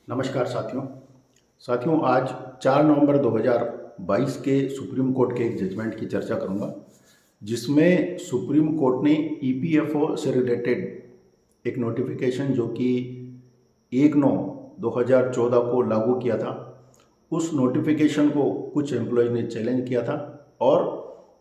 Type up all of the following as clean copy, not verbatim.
नमस्कार साथियों आज 4 नवंबर 2022 के सुप्रीम कोर्ट के एक जजमेंट की चर्चा करूंगा, जिसमें सुप्रीम कोर्ट ने ईपीएफओ से रिलेटेड एक नोटिफिकेशन जो कि 1/9/2014 को लागू किया था, उस नोटिफिकेशन को कुछ एम्प्लॉयज ने चैलेंज किया था और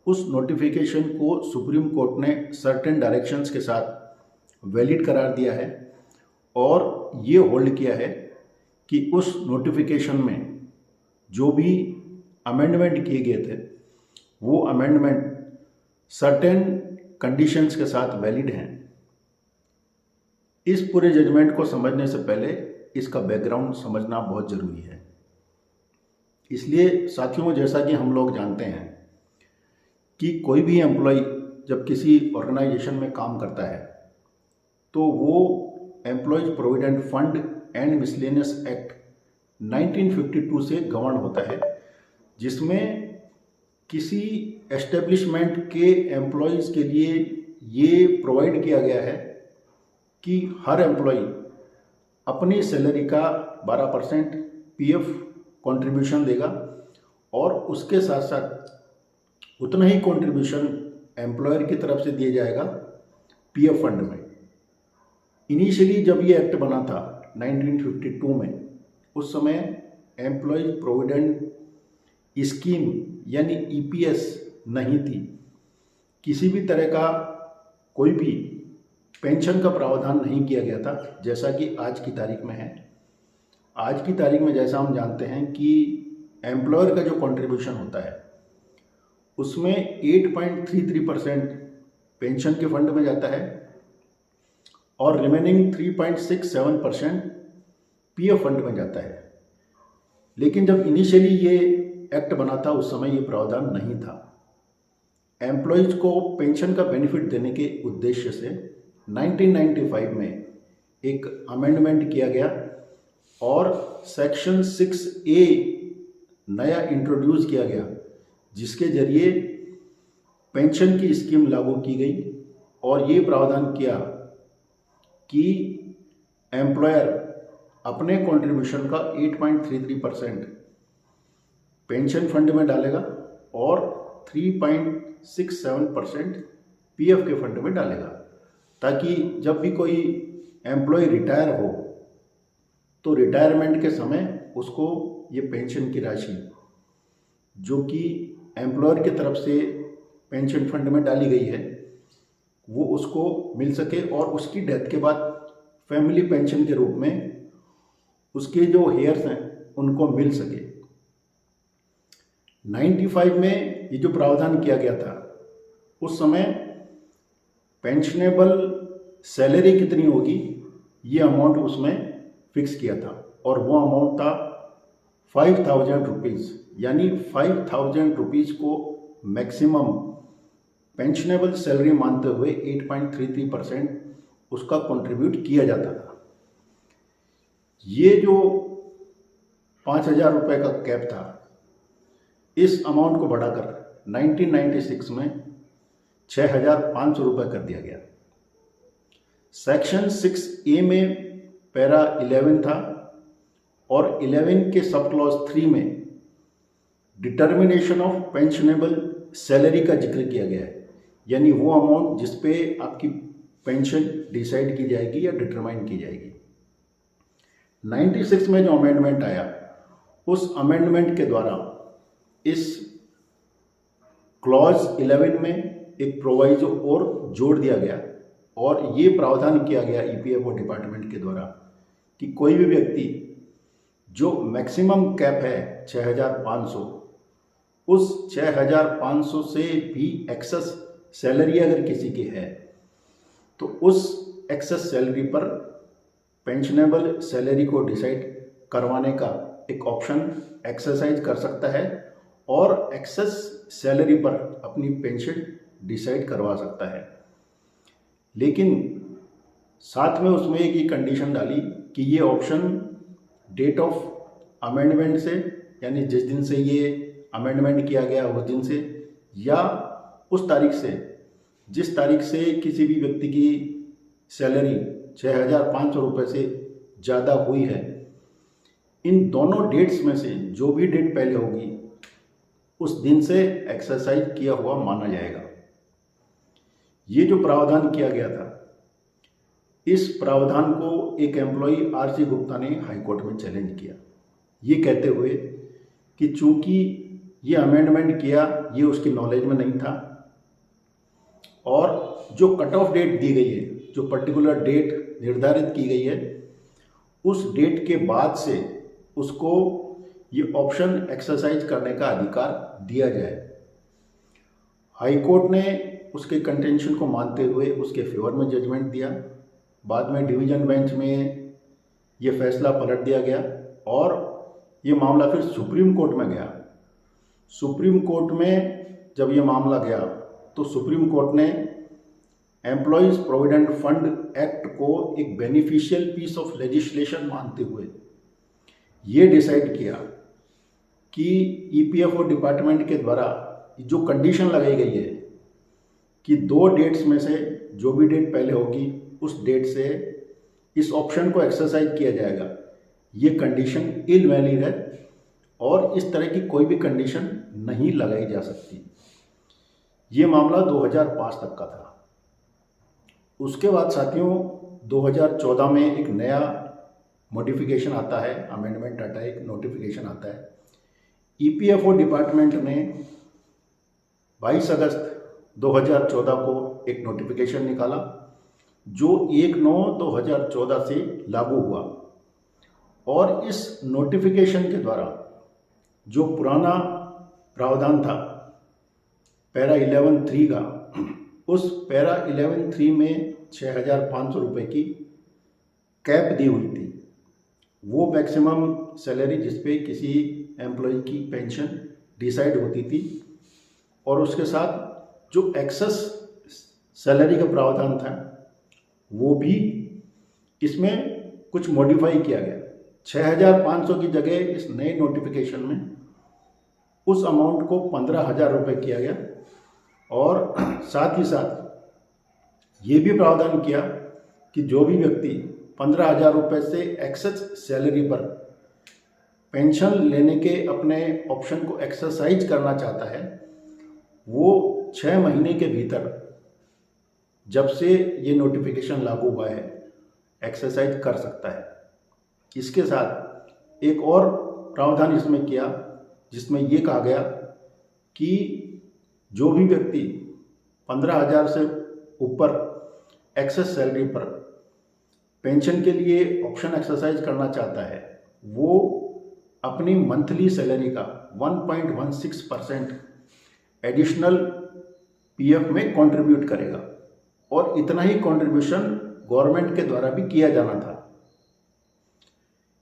उस नोटिफिकेशन को सुप्रीम कोर्ट ने सर्टेन डायरेक्शंस के साथ वैलिड करार दिया है और ये होल्ड किया है कि उस नोटिफिकेशन में जो भी अमेंडमेंट किए गए थे वो अमेंडमेंट सर्टेन कंडीशंस के साथ वैलिड हैं। इस पूरे जजमेंट को समझने से पहले इसका बैकग्राउंड समझना बहुत ज़रूरी है। इसलिए साथियों, जैसा कि हम लोग जानते हैं कि कोई भी एम्प्लॉय जब किसी ऑर्गेनाइजेशन में काम करता है तो वो employees provident fund and miscellaneous act 1952 से गवर्न होता है, जिसमें किसी एस्टेब्लिशमेंट के एम्प्लॉयज़ के लिए ये प्रोवाइड किया गया है कि हर एम्प्लॉय अपनी सैलरी का 12% पीएफ कंट्रीब्यूशन देगा और उसके साथ साथ उतना ही कंट्रीब्यूशन एम्प्लॉयर की तरफ से दिया जाएगा पीएफ फंड में। इनिशियली जब ये एक्ट बना था 1952 में, उस समय एम्प्लॉयज प्रोविडेंट स्कीम यानी ईपीएस नहीं थी। किसी भी तरह का कोई भी पेंशन का प्रावधान नहीं किया गया था, जैसा कि आज की तारीख में है। आज की तारीख में जैसा हम जानते हैं कि एम्प्लॉयर का जो कंट्रीब्यूशन होता है उसमें 8.33% पेंशन के फंड में जाता है और रिमेनिंग 3.67% पीएफ फंड में जाता है। लेकिन जब इनिशियली ये एक्ट बना था उस समय ये प्रावधान नहीं था। एम्प्लॉयज़ को पेंशन का बेनिफिट देने के उद्देश्य से 1995 में एक अमेंडमेंट किया गया और सेक्शन 6A नया इंट्रोड्यूस किया गया, जिसके जरिए पेंशन की स्कीम लागू की गई और ये प्रावधान किया कि एम्प्लॉयर अपने कंट्रीब्यूशन का 8.33% पेंशन फंड में डालेगा और 3.67% पीएफ के फंड में डालेगा, ताकि जब भी कोई एम्प्लॉय रिटायर हो तो रिटायरमेंट के समय उसको ये पेंशन की राशि जो कि एम्प्लॉयर की तरफ से पेंशन फंड में डाली गई है वो उसको मिल सके और उसकी डेथ के बाद फैमिली पेंशन के रूप में उसके जो हेयर्स हैं उनको मिल सके। 95 में ये जो प्रावधान किया गया था उस समय पेंशनेबल सैलरी कितनी होगी ये अमाउंट उसमें फिक्स किया था और वो अमाउंट था 5,000 रुपीज़, यानी 5,000 रुपीज़ को मैक्सिमम पेंशनेबल सैलरी मानते हुए 8.33% उसका कंट्रीब्यूट किया जाता था। ये जो 5,000 रुपये का कैप था, इस अमाउंट को बढ़ाकर 1996 में 6,500 रुपये कर दिया गया। सेक्शन 6A में पैरा 11 था और 11 के सब क्लॉज 3 में डिटर्मिनेशन ऑफ पेंशनेबल सैलरी का जिक्र किया गया है, यानी वो अमाउंट जिस पे आपकी पेंशन डिसाइड की जाएगी या डिटरमाइन की जाएगी। 96 में जो अमेंडमेंट आया उस अमेंडमेंट के द्वारा इस क्लॉज 11 में एक प्रोवाइजो और जोड़ दिया गया और ये प्रावधान किया गया ईपीएफओ डिपार्टमेंट के द्वारा कि कोई भी व्यक्ति जो मैक्सिमम कैप है 6,500, उस 6,500 से भी एक्सेस सैलरी अगर किसी की है तो उस एक्सेस सैलरी पर पेंशनेबल सैलरी को डिसाइड करवाने का एक ऑप्शन एक्सरसाइज कर सकता है और एक्सेस सैलरी पर अपनी पेंशन डिसाइड करवा सकता है। लेकिन साथ में उसमें एक ही कंडीशन डाली कि ये ऑप्शन डेट ऑफ अमेंडमेंट से, यानी जिस दिन से ये अमेंडमेंट किया गया उस दिन से या उस तारीख से जिस तारीख से किसी भी व्यक्ति की सैलरी 6,500 रुपये से ज़्यादा हुई है इन दोनों डेट्स में से जो भी डेट पहले होगी उस दिन से एक्सरसाइज किया हुआ माना जाएगा। ये जो प्रावधान किया गया था, इस प्रावधान को एक एम्प्लॉई आरसी गुप्ता ने हाईकोर्ट में चैलेंज किया, ये कहते हुए कि चूंकि ये अमेंडमेंट किया ये उसकी नॉलेज में नहीं था और जो कट ऑफ डेट दी गई है, जो पर्टिकुलर डेट निर्धारित की गई है, उस डेट के बाद से उसको ये ऑप्शन एक्सरसाइज करने का अधिकार दिया जाए। हाई कोर्ट ने उसके कंटेंशन को मानते हुए उसके फेवर में जजमेंट दिया। बाद में डिवीज़न बेंच में ये फैसला पलट दिया गया और ये मामला फिर सुप्रीम कोर्ट में गया। सुप्रीम कोर्ट में जब ये मामला गया तो सुप्रीम कोर्ट ने एम्प्लॉयज़ प्रोविडेंट फंड एक्ट को एक बेनिफिशियल पीस ऑफ लेजिस्लेशन मानते हुए ये डिसाइड किया कि ईपीएफओ डिपार्टमेंट के द्वारा जो कंडीशन लगाई गई है कि 2 डेट्स में से जो भी डेट पहले होगी उस डेट से इस ऑप्शन को एक्सरसाइज किया जाएगा, ये कंडीशन इनवैलिड है और इस तरह की कोई भी कंडीशन नहीं लगाई जा सकती। ये मामला 2005 तक का था। उसके बाद साथियों 2014 में एक नया मॉडिफिकेशन आता है, अमेंडमेंट आता है, एक नोटिफिकेशन आता है। ईपीएफओ डिपार्टमेंट ने 22 अगस्त 2014 को एक नोटिफिकेशन निकाला जो 1/9/2014 से लागू हुआ और इस नोटिफिकेशन के द्वारा जो पुराना प्रावधान था पैरा 11(3) का, उस पैरा 11(3) में 6,500 रुपये की कैप दी हुई थी। वो मैक्सिमम सैलरी जिस पे किसी एम्प्लॉय की पेंशन डिसाइड होती थी और उसके साथ जो एक्सेस सैलरी का प्रावधान था वो भी इसमें कुछ मॉडिफाई किया गया। 6,500 की जगह इस नए नोटिफिकेशन में उस अमाउंट को 15,000 रुपये किया गया और साथ ही साथ ये भी प्रावधान किया कि जो भी व्यक्ति 15,000 रुपये से एक्सेस सैलरी पर पेंशन लेने के अपने ऑप्शन को एक्सरसाइज करना चाहता है वो 6 महीने के भीतर जब से ये नोटिफिकेशन लागू हुआ है एक्सरसाइज कर सकता है। इसके साथ एक और प्रावधान इसमें किया जिसमें ये कहा गया कि जो भी व्यक्ति 15,000 से ऊपर एक्सेस सैलरी पर पेंशन के लिए ऑप्शन एक्सरसाइज करना चाहता है वो अपनी मंथली सैलरी का 1.16% एडिशनल पीएफ में कंट्रीब्यूट करेगा और इतना ही कंट्रीब्यूशन गवर्नमेंट के द्वारा भी किया जाना था।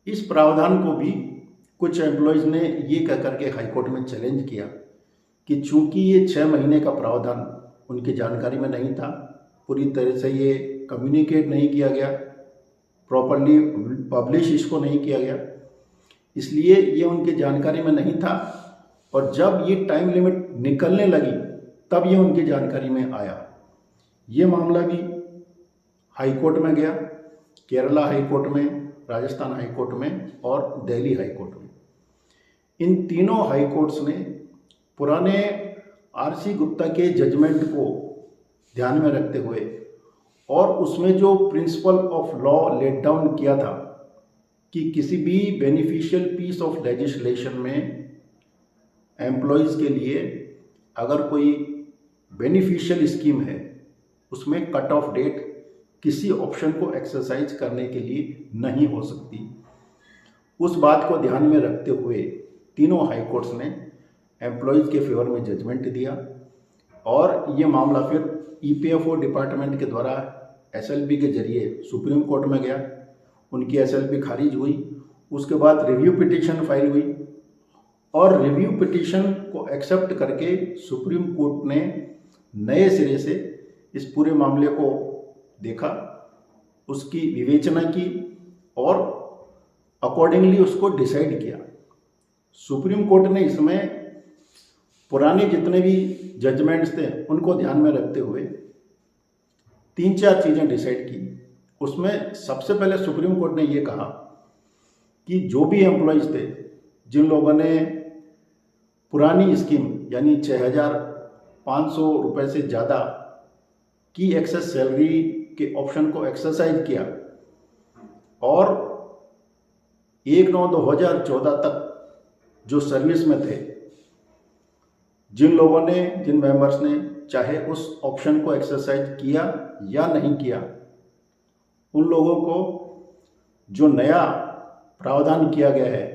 इस प्रावधान को भी कुछ एम्प्लॉयज़ ने ये कह करके हाईकोर्ट में चैलेंज किया कि चूंकि ये 6 महीने का प्रावधान उनकी जानकारी में नहीं था, पूरी तरह से ये कम्युनिकेट नहीं किया गया, प्रॉपरली पब्लिश इसको नहीं किया गया, इसलिए ये उनकी जानकारी में नहीं था और जब ये टाइम लिमिट निकलने लगी तब ये उनकी जानकारी में आया। ये मामला भी हाई कोर्ट में गया, केरला हाई कोर्ट में, राजस्थान हाई कोर्ट में और दिल्ली हाई कोर्ट में। इन तीनों हाई कोर्ट्स ने पुराने आरसी गुप्ता के जजमेंट को ध्यान में रखते हुए और उसमें जो principle of law laid down किया था कि किसी भी बेनिफिशियल पीस ऑफ लेजिस्लेशन में एम्प्लॉयज़ के लिए अगर कोई बेनिफिशियल स्कीम है उसमें कट ऑफ डेट किसी ऑप्शन को एक्सरसाइज करने के लिए नहीं हो सकती। उस बात को ध्यान में रखते हुए तीनों हाई कोर्ट्स ने एम्प्लॉयज़ के फेवर में जजमेंट दिया और ये मामला फिर ईपीएफओ डिपार्टमेंट के द्वारा एसएलपी के जरिए सुप्रीम कोर्ट में गया, उनकी एसएलपी खारिज हुई। उसके बाद रिव्यू पिटीशन फाइल हुई और रिव्यू पिटीशन को एक्सेप्ट करके सुप्रीम कोर्ट ने नए सिरे से इस पूरे मामले को देखा, उसकी विवेचना की और अकॉर्डिंगली उसको डिसाइड किया। सुप्रीम कोर्ट ने इसमें पुराने जितने भी जजमेंट्स थे उनको ध्यान में रखते हुए 3-4 चीज़ें डिसाइड की। उसमें सबसे पहले सुप्रीम कोर्ट ने ये कहा कि जो भी एम्प्लॉयज़ थे जिन लोगों ने पुरानी स्कीम यानी 6,500 रुपये से ज़्यादा की एक्सेस सैलरी के ऑप्शन को एक्सरसाइज किया और 1/9/2014 तक जो सर्विस में थे, जिन मेंबर्स ने चाहे उस ऑप्शन को एक्सरसाइज किया या नहीं किया, उन लोगों को जो नया प्रावधान किया गया है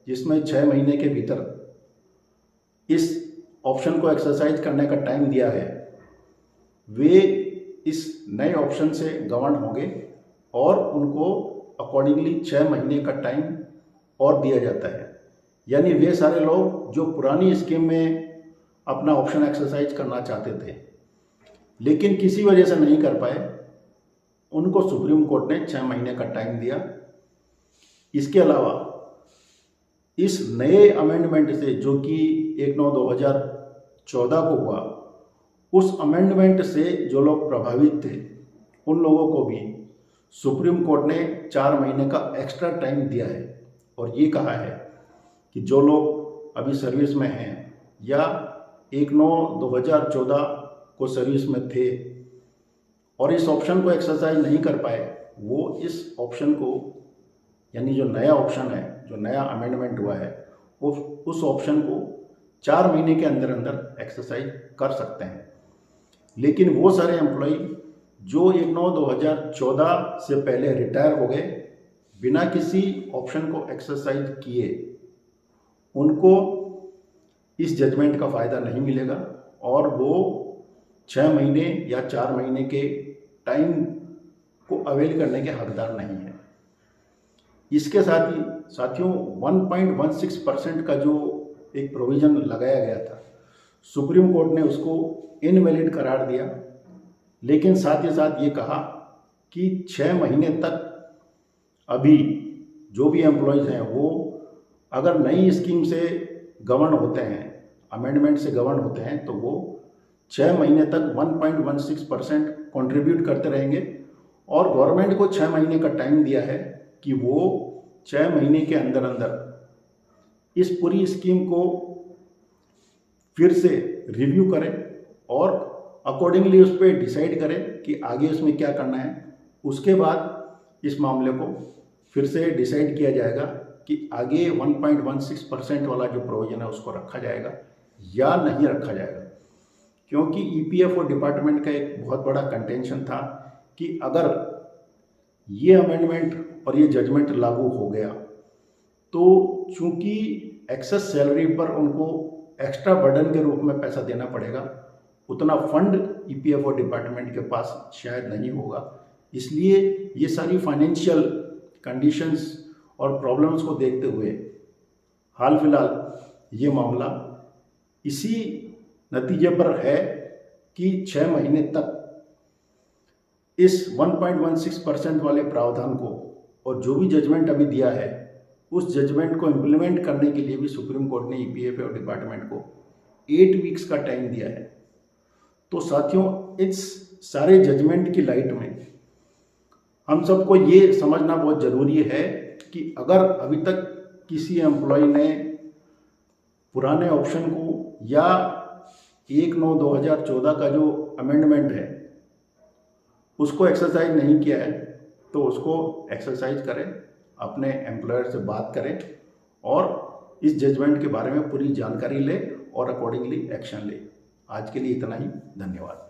जिसमें 6 महीने के भीतर इस ऑप्शन को एक्सरसाइज करने का टाइम दिया है, वे इस नए ऑप्शन से गवर्न होंगे और उनको अकॉर्डिंगली 6 महीने का टाइम और दिया जाता है। यानी वे सारे लोग जो पुरानी स्कीम में अपना ऑप्शन एक्सरसाइज करना चाहते थे लेकिन किसी वजह से नहीं कर पाए, उनको सुप्रीम कोर्ट ने 6 महीने का टाइम दिया। इसके अलावा इस नए अमेंडमेंट से जो कि 1/9/2014 को हुआ, उस अमेंडमेंट से जो लोग प्रभावित थे उन लोगों को भी सुप्रीम कोर्ट ने 4 महीने का एक्स्ट्रा टाइम दिया है और ये कहा है कि जो लोग अभी सर्विस में हैं या 1/9/2014 को सर्विस में थे और इस ऑप्शन को एक्सरसाइज नहीं कर पाए, वो इस ऑप्शन को यानी जो नया ऑप्शन है, जो नया अमेंडमेंट हुआ है, उस ऑप्शन को 4 महीने के अंदर अंदर एक्सरसाइज कर सकते हैं। लेकिन वो सारे एम्प्लॉय जो 1/9/2014 से पहले रिटायर हो गए बिना किसी ऑप्शन को एक्सरसाइज किए, उनको इस जजमेंट का फ़ायदा नहीं मिलेगा और वो 6 महीने या 4 महीने के टाइम को अवेल करने के हकदार नहीं है। इसके साथ ही साथियों 1.16% का जो एक प्रोविज़न लगाया गया था, सुप्रीम कोर्ट ने उसको इनवैलिड करार दिया, लेकिन साथ ही साथ ये कहा कि 6 महीने तक अभी जो भी एम्प्लॉयज़ हैं वो अगर नई स्कीम से गवर्न होते हैं, अमेंडमेंट से गवर्न होते हैं, तो वो 6 महीने तक 1.16% कंट्रीब्यूट करते रहेंगे और गवर्नमेंट को 6 महीने का टाइम दिया है कि वो 6 महीने के अंदर अंदर इस पूरी स्कीम को फिर से रिव्यू करें और अकॉर्डिंगली उस पर डिसाइड करें कि आगे उसमें क्या करना है। उसके बाद इस मामले को फिर से डिसाइड किया जाएगा कि आगे 1.16% वाला जो प्रोविज़न है उसको रखा जाएगा या नहीं रखा जाएगा। क्योंकि ईपीएफओ डिपार्टमेंट का एक बहुत बड़ा कंटेंशन था कि अगर ये अमेंडमेंट और ये जजमेंट लागू हो गया तो चूंकि एक्सेस सैलरी पर उनको एक्स्ट्रा बर्डन के रूप में पैसा देना पड़ेगा, उतना फंड ईपीएफओ डिपार्टमेंट के पास शायद नहीं होगा। इसलिए ये सारी फाइनेंशियल कंडीशंस और प्रॉब्लम्स को देखते हुए हाल फिलहाल ये मामला इसी नतीजे पर है कि 6 महीने तक इस 1.16% वाले प्रावधान को और जो भी जजमेंट अभी दिया है उस जजमेंट को इम्प्लीमेंट करने के लिए भी सुप्रीम कोर्ट ने ईपीएफओ डिपार्टमेंट को 8 वीक्स का टाइम दिया है। तो साथियों, इस सारे जजमेंट की लाइट में हम सबको ये समझना बहुत ज़रूरी है कि अगर अभी तक किसी एम्प्लॉय ने पुराने ऑप्शन को या 1/9/2014 का जो अमेंडमेंट है उसको एक्सरसाइज नहीं किया है, तो उसको एक्सरसाइज करें, अपने एम्प्लॉयर से बात करें और इस जजमेंट के बारे में पूरी जानकारी ले और अकॉर्डिंगली एक्शन ले। आज के लिए इतना ही, धन्यवाद।